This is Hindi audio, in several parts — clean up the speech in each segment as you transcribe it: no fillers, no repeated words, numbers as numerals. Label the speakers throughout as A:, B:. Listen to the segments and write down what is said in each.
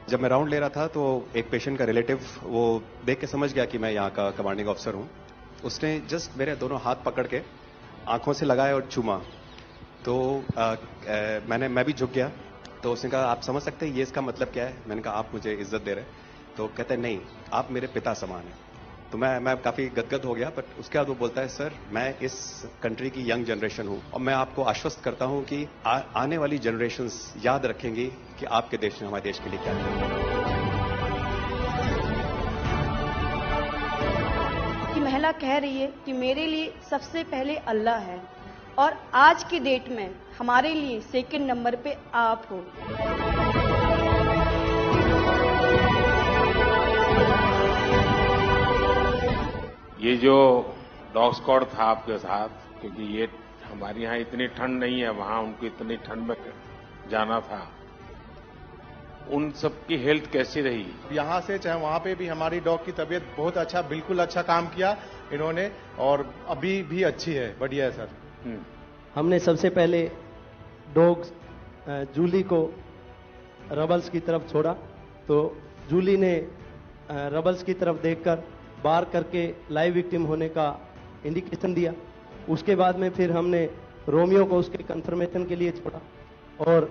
A: जब मैं राउंड ले रहा था तो एक पेशेंट का रिलेटिव वो देख के समझ गया कि मैं यहाँ का कमांडिंग ऑफिसर हूँ। उसने जस्ट मेरे दोनों हाथ पकड़ के आंखों से लगाया और चूमा। तो मैं भी झुक गया। तो उसने कहा आप समझ सकते हैं ये इसका मतलब क्या है? मैंने कहा आप मुझे इज्जत दे रहे हैं। तो कहते हैं नहीं, आप मेरे पिता समान हैं। तो मैं काफी गदगद हो गया। बट उसके बाद वो बोलता है सर मैं इस कंट्री की यंग जनरेशन हूं और मैं आपको आश्वस्त करता हूं कि आने वाली जनरेशंस याद रखेंगी कि आपके देश ने हमारे देश के लिए क्या किया।
B: कि महिला कह रही है कि मेरे लिए सबसे पहले अल्लाह है और आज की डेट में हमारे लिए सेकंड नंबर पे आप हो।
C: ये जो डॉग स्क्वाड था आपके साथ, क्योंकि ये हमारे यहाँ इतनी ठंड नहीं है, वहां उनको इतनी ठंड में जाना था, उन सबकी हेल्थ कैसी रही?
D: यहाँ से चाहे वहाँ पे भी हमारी डॉग की तबीयत बहुत अच्छा, बिल्कुल अच्छा काम किया इन्होंने और अभी भी अच्छी है, बढ़िया है सर।
E: हमने सबसे पहले डॉग जूली को रबल्स की तरफ छोड़ा तो जूली ने रबल्स की तरफ देखकर बार करके लाइव विक्टिम होने का इंडिकेशन दिया। उसके बाद में फिर हमने रोमियो को उसके कंफर्मेशन के लिए छोड़ा और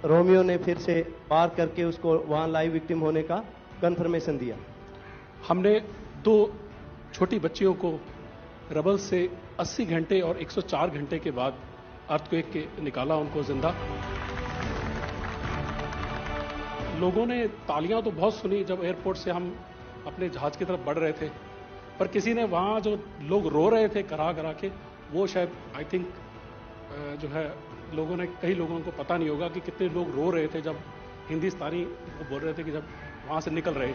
E: रोमियो ने फिर से बार करके उसको वहां लाइव विक्टिम होने का कंफर्मेशन दिया।
F: हमने 2 छोटी बच्चियों को रबल से 80 घंटे और 104 घंटे के बाद अर्थक्वेक के निकाला उनको जिंदा। लोगों ने तालियां तो बहुत सुनी जब एयरपोर्ट से हम अपने जहाज की तरफ बढ़ रहे थे, पर किसी ने वहां जो लोग रो रहे थे करा करा के, वो शायद आई थिंक जो है लोगों ने, कई लोगों को पता नहीं होगा कि कितने लोग रो रहे थे जब हिंदुस्तानी वो बोल रहे थे कि जब वहां से निकल रहे थे।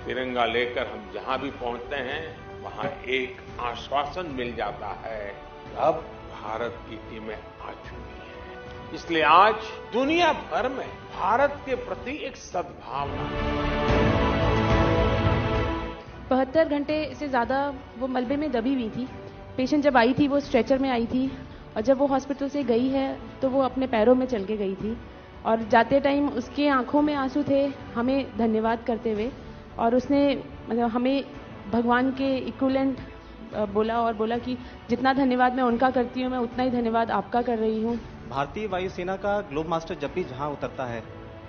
C: तिरंगा लेकर हम जहां भी पहुंचते हैं वहां एक आश्वासन मिल जाता है, अब भारत की टीमें आ चुकी हैं। इसलिए आज दुनिया भर में भारत के प्रति एक सद्भावना।
G: 72 घंटे से ज्यादा वो मलबे में दबी हुई थी। पेशेंट जब आई थी वो स्ट्रेचर में आई थी और जब वो हॉस्पिटल से गई है तो वो अपने पैरों में चल के गई थी और जाते टाइम उसके आंखों में आंसू थे हमें धन्यवाद करते हुए, और उसने मतलब हमें भगवान के इक्विवेलेंट बोला और बोला कि जितना धन्यवाद मैं उनका करती हूँ मैं उतना ही धन्यवाद आपका कर रही हूँ।
H: भारतीय वायुसेना का ग्लोब मास्टर जब भी जहां उतरता है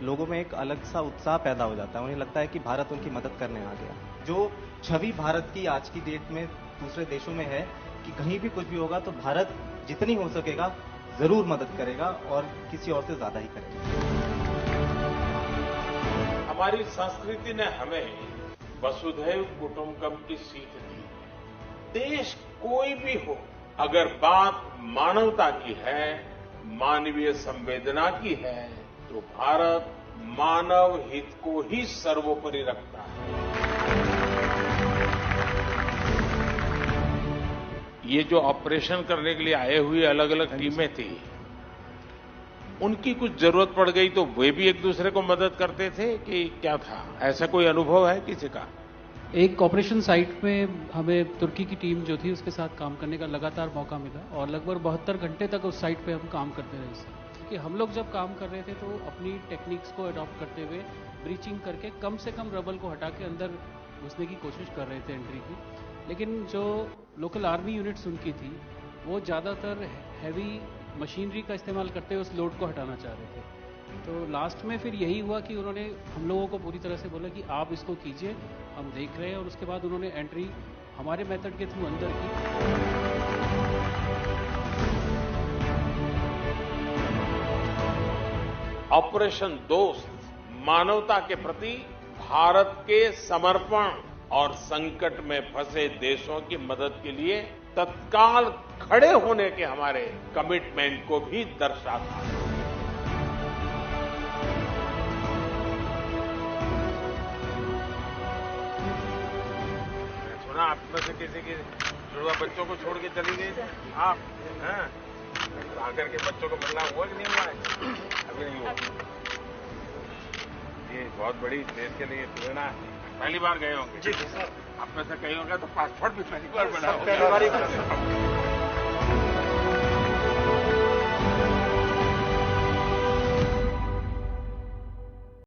H: लोगों में एक अलग सा उत्साह पैदा हो जाता है। उन्हें लगता है कि भारत उनकी मदद करने आ गया। जो छवि भारत की आज की डेट में दूसरे देशों में है कि कहीं भी कुछ भी होगा तो भारत जितनी हो सकेगा जरूर मदद करेगा और किसी और से ज्यादा ही करेगा।
C: हमारी संस्कृति ने हमें वसुधैव कुटुंबकम की सीख दी। देश कोई भी हो, अगर बात मानवता की है, मानवीय संवेदना की है, तो भारत मानव हित को ही सर्वोपरि रखता है। ये जो ऑपरेशन करने के लिए आए हुए अलग अलग टीमें थी, उनकी कुछ जरूरत पड़ गई तो वे भी एक दूसरे को मदद करते थे कि क्या था? ऐसा कोई अनुभव है किसी का?
I: एक ऑपरेशन साइट में हमें तुर्की की टीम जो थी उसके साथ काम करने का लगातार मौका मिला और लगभग 72 घंटे तक उस साइट पे हम काम करते रहे सर। क्योंकि हम लोग जब काम कर रहे थे तो अपनी टेक्निक्स को अडॉप्ट करते हुए ब्रीचिंग करके कम से कम रबल को हटा के अंदर घुसने की कोशिश कर रहे थे एंट्री की। लेकिन जो लोकल आर्मी यूनिट्स उनकी थी वो ज़्यादातर हैवी मशीनरी का इस्तेमाल करते हुए उस लोड को हटाना चाह रहे थे। तो लास्ट में फिर यही हुआ कि उन्होंने हम लोगों को पूरी तरह से बोला कि आप इसको कीजिए, हम देख रहे हैं, और उसके बाद उन्होंने एंट्री हमारे मेथड के थ्रू अंदर की।
C: ऑपरेशन दोस्त मानवता के प्रति भारत के समर्पण और संकट में फंसे देशों की मदद के लिए तत्काल खड़े होने के हमारे कमिटमेंट को भी दर्शाता है। सुना आप में से किसी की जुड़वा बच्चों को छोड़ के चली गई थी आप, हैं? आकर के बच्चों को मिलना हुआ कि नहीं हुआ है? अभी नहीं हुआ। ये बहुत बड़ी देश के लिए प्रेरणा है। पहली बार गए होंगे? जी सर। आप में से कई होंगे तो पासपोर्ट भी पहली बार बना होगा।